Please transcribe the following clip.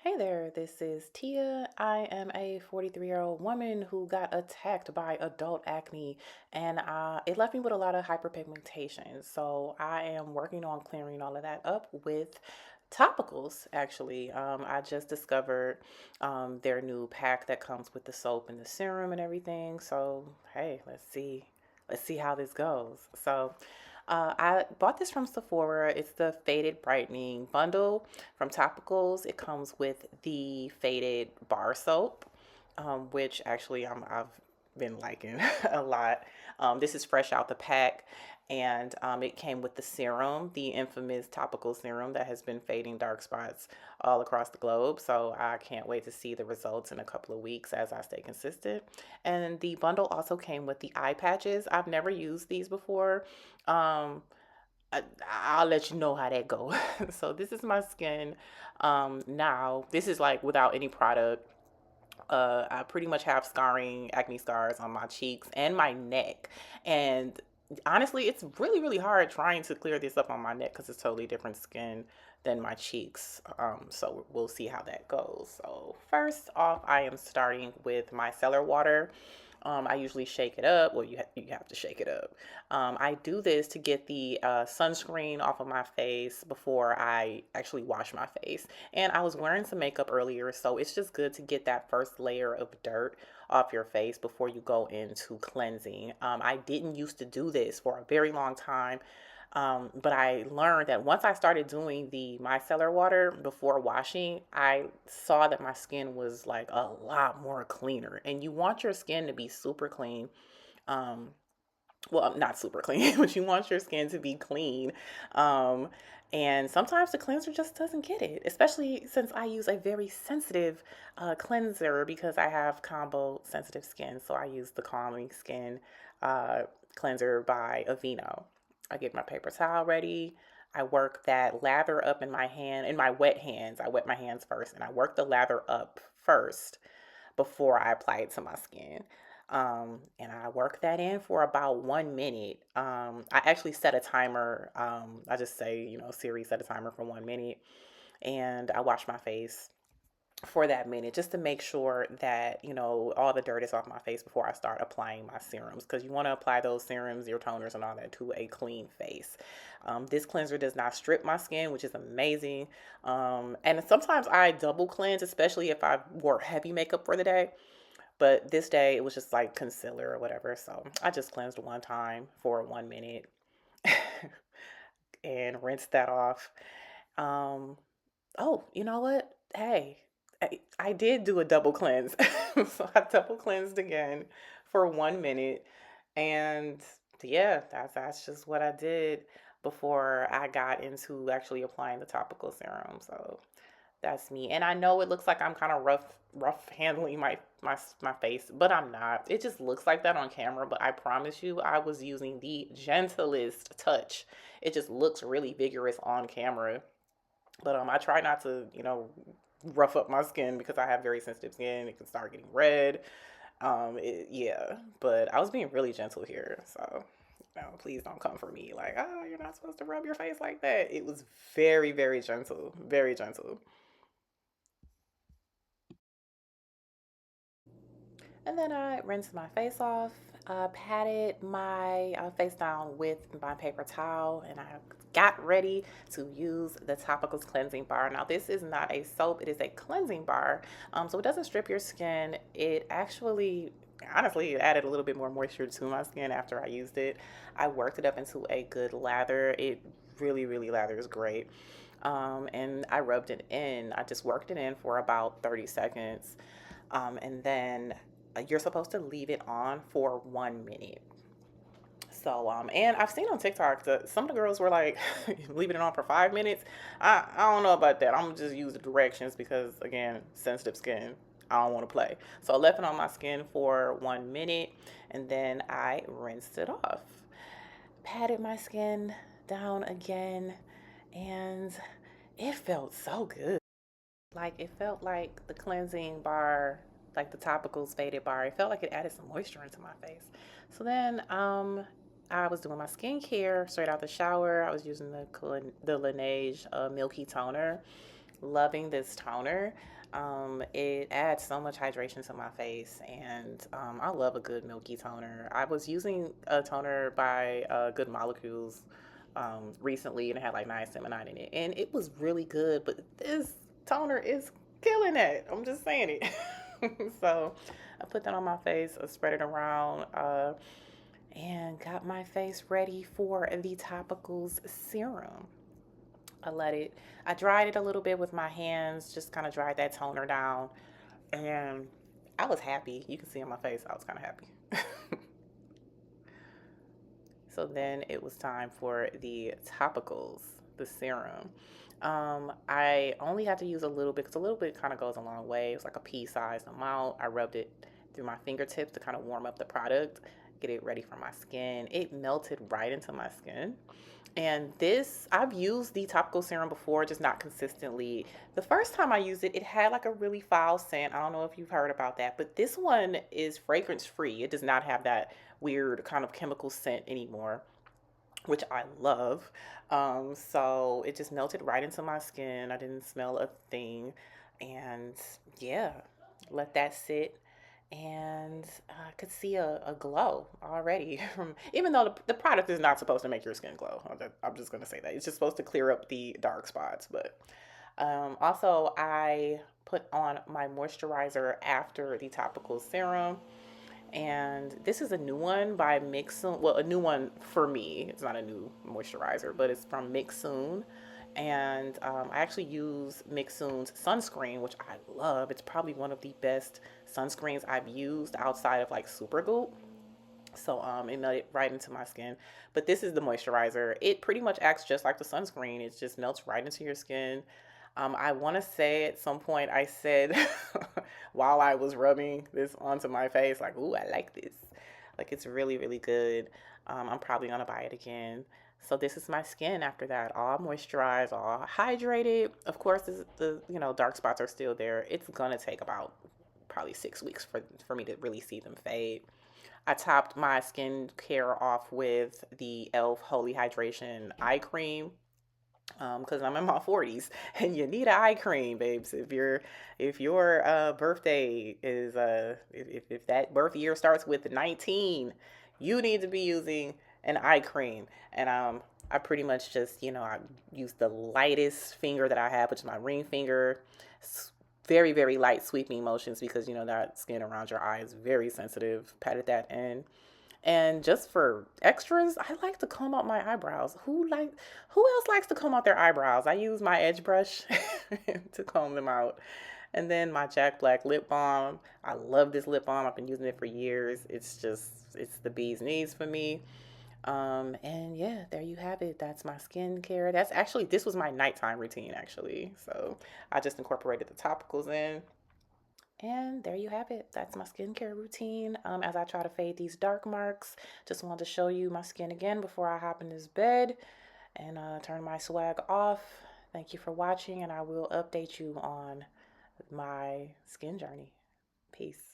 Hey there, this is Tia. I am a 43-year-old woman who got attacked by adult acne, and it left me with a lot of hyperpigmentation. So I am working on clearing all of that up with topicals, actually. I just discovered their new pack that comes with the soap and the serum and everything. So, hey, let's see. Let's see how this goes. I bought this from Sephora. It's the Faded Brightening Bundle from Topicals. It comes with the Faded Bar Soap, which actually I've been liking a lot. This is fresh out the pack, and it came with the serum, the infamous topical serum that has been fading dark spots all across the globe. So I can't wait to see the results in a couple of weeks as I stay consistent. And the bundle also came with the eye patches. I've never used these before. Um, I'll let you know how that go. So this is my skin now. This is like without any product. I pretty much have scarring, acne scars on my cheeks and my neck. And honestly, it's really hard trying to clear this up on my neck because it's totally different skin than my cheeks. So we'll see how that goes. So first off, I am starting with my cellar water. I usually shake it up. Well, you have to shake it up. I do this to get the sunscreen off of my face before I actually wash my face. And I was wearing some makeup earlier, so it's just good to get that first layer of dirt off your face before you go into cleansing. I didn't used to do this for a very long time. But I learned that once I started doing the micellar water before washing, I saw that my skin was like a lot more cleaner. And you want your skin to be super clean. Um, well, not super clean, but you want your skin to be clean. Um, and sometimes the cleanser just doesn't get it, especially since I use a very sensitive cleanser because I have combo sensitive skin. So I use the Calming Skin uh, cleanser by Aveeno. I get my paper towel ready. I work that lather up in my hand, in my wet hands. I wet my hands first and I work the lather up first before I apply it to my skin. And I work that in for about 1 minute. I actually set a timer. I just say, Siri, set a timer for 1 minute. And I wash my face for that minute just to make sure that all the dirt is off my face before I start applying my serums, because you want to apply those serums, your toners and all that, to a clean face. This cleanser does not strip my skin, which is amazing. And sometimes I double cleanse, especially if I wore heavy makeup for the day, but this day it was just like concealer or whatever, so I just cleansed one time for 1 minute and rinsed that off. um Oh, you know what? Hey, I did do a double cleanse. So I double cleansed again for 1 minute. And yeah, that's just what I did before I got into actually applying the topical serum. So that's me. And I know it looks like I'm kind of rough handling my face, but I'm not. It just looks like that on camera, but I promise you I was using the gentlest touch. It just looks really vigorous on camera. But I try not to, rough up my skin because I have very sensitive skin. It can start getting red. Yeah, but I was being really gentle here. So, please don't come for me like, oh, you're not supposed to rub your face like that. It was very gentle, very gentle. And then I rinsed my face off, patted my face down with my paper towel, and I got ready to use the Topicals Cleansing Bar. Now, this is not a soap, it is a cleansing bar. So it doesn't strip your skin. It actually, honestly, it added a little bit more moisture to my skin after I used it. I worked it up into a good lather. It really lathers great. And I rubbed it in. I just worked it in for about 30 seconds. And then you're supposed to leave it on for 1 minute. So, and I've seen on TikTok that some of the girls were like leaving it on for 5 minutes. I don't know about that. I'm gonna just use the directions because, again, sensitive skin. I don't want to play. So I left it on my skin for 1 minute and then I rinsed it off. Patted my skin down again and it felt so good. Like it felt like the cleansing bar, like the Topicals Faded bar. It felt like it added some moisture into my face. So then I was doing my skincare straight out the shower. I was using the Laneige Milky Toner. loving this toner. It adds so much hydration to my face, and I love a good milky toner. I was using a toner by Good Molecules recently, and it had like niacinamide in it, and it was really good. But this toner is killing it. I'm just saying it. So I put that on my face, I spread it around, and got my face ready for the Topicals serum. I let it, I dried it a little bit with my hands, just kind of dried that toner down. And I was happy. You can see on my face, I was kind of happy. So then it was time for the topicals, the serum. I only had to use a little bit because a little bit kind of goes a long way. It was like a pea-sized amount. I rubbed it through my fingertips to kind of warm up the product, get it ready for my skin. It melted right into my skin. And this, I've used the topical serum before, just not consistently. The first time I used it, it had like a really foul scent. I don't know if you've heard about that, but this one is fragrance free. It does not have that weird kind of chemical scent anymore, which I love. So it just melted right into my skin. I didn't smell a thing. And yeah, let that sit. And I could see a glow already from, even though the product is not supposed to make your skin glow. I'm just going to say that. It's just supposed to clear up the dark spots. But also, I put on my moisturizer after the topical serum, and this is a new one by Mixun. Well, a new one for me. It's not a new moisturizer, but it's from Mixun. And I actually use Mixun's sunscreen, which I love. It's probably one of the best sunscreens I've used outside of like Supergoop. So it melted right into my skin. But this is the moisturizer. It pretty much acts just like the sunscreen. It just melts right into your skin. I want to say at some point I said while I was rubbing this onto my face, like, "Ooh, I like this. Like, it's really, really good. I'm probably gonna buy it again." So this is my skin after that, all moisturized, all hydrated. Of course, the dark spots are still there. It's gonna take about probably 6 weeks for me to really see them fade. I topped my skincare off with the e.l.f. Holy Hydration Eye Cream because I'm in my 40s and you need an eye cream, babes. If your birthday is if that birth year starts with 19, you need to be using an eye cream. And I pretty much just I use the lightest finger that I have, which is my ring finger. Very, very light sweeping motions because that skin around your eye is very sensitive. Patted that in. And just for extras, I like to comb out my eyebrows. Who else likes to comb out their eyebrows? I use my edge brush to comb them out. And then my Jack Black lip balm. I love this lip balm. I've been using it for years. It's the bee's knees for me. And yeah, there you have it. That's my skincare. This was my nighttime routine actually. So I just incorporated the topicals in. And there you have it. That's my skincare routine. As I try to fade these dark marks, just wanted to show you my skin again before I hop in this bed and turn my swag off. Thank you for watching, and I will update you on my skin journey. Peace.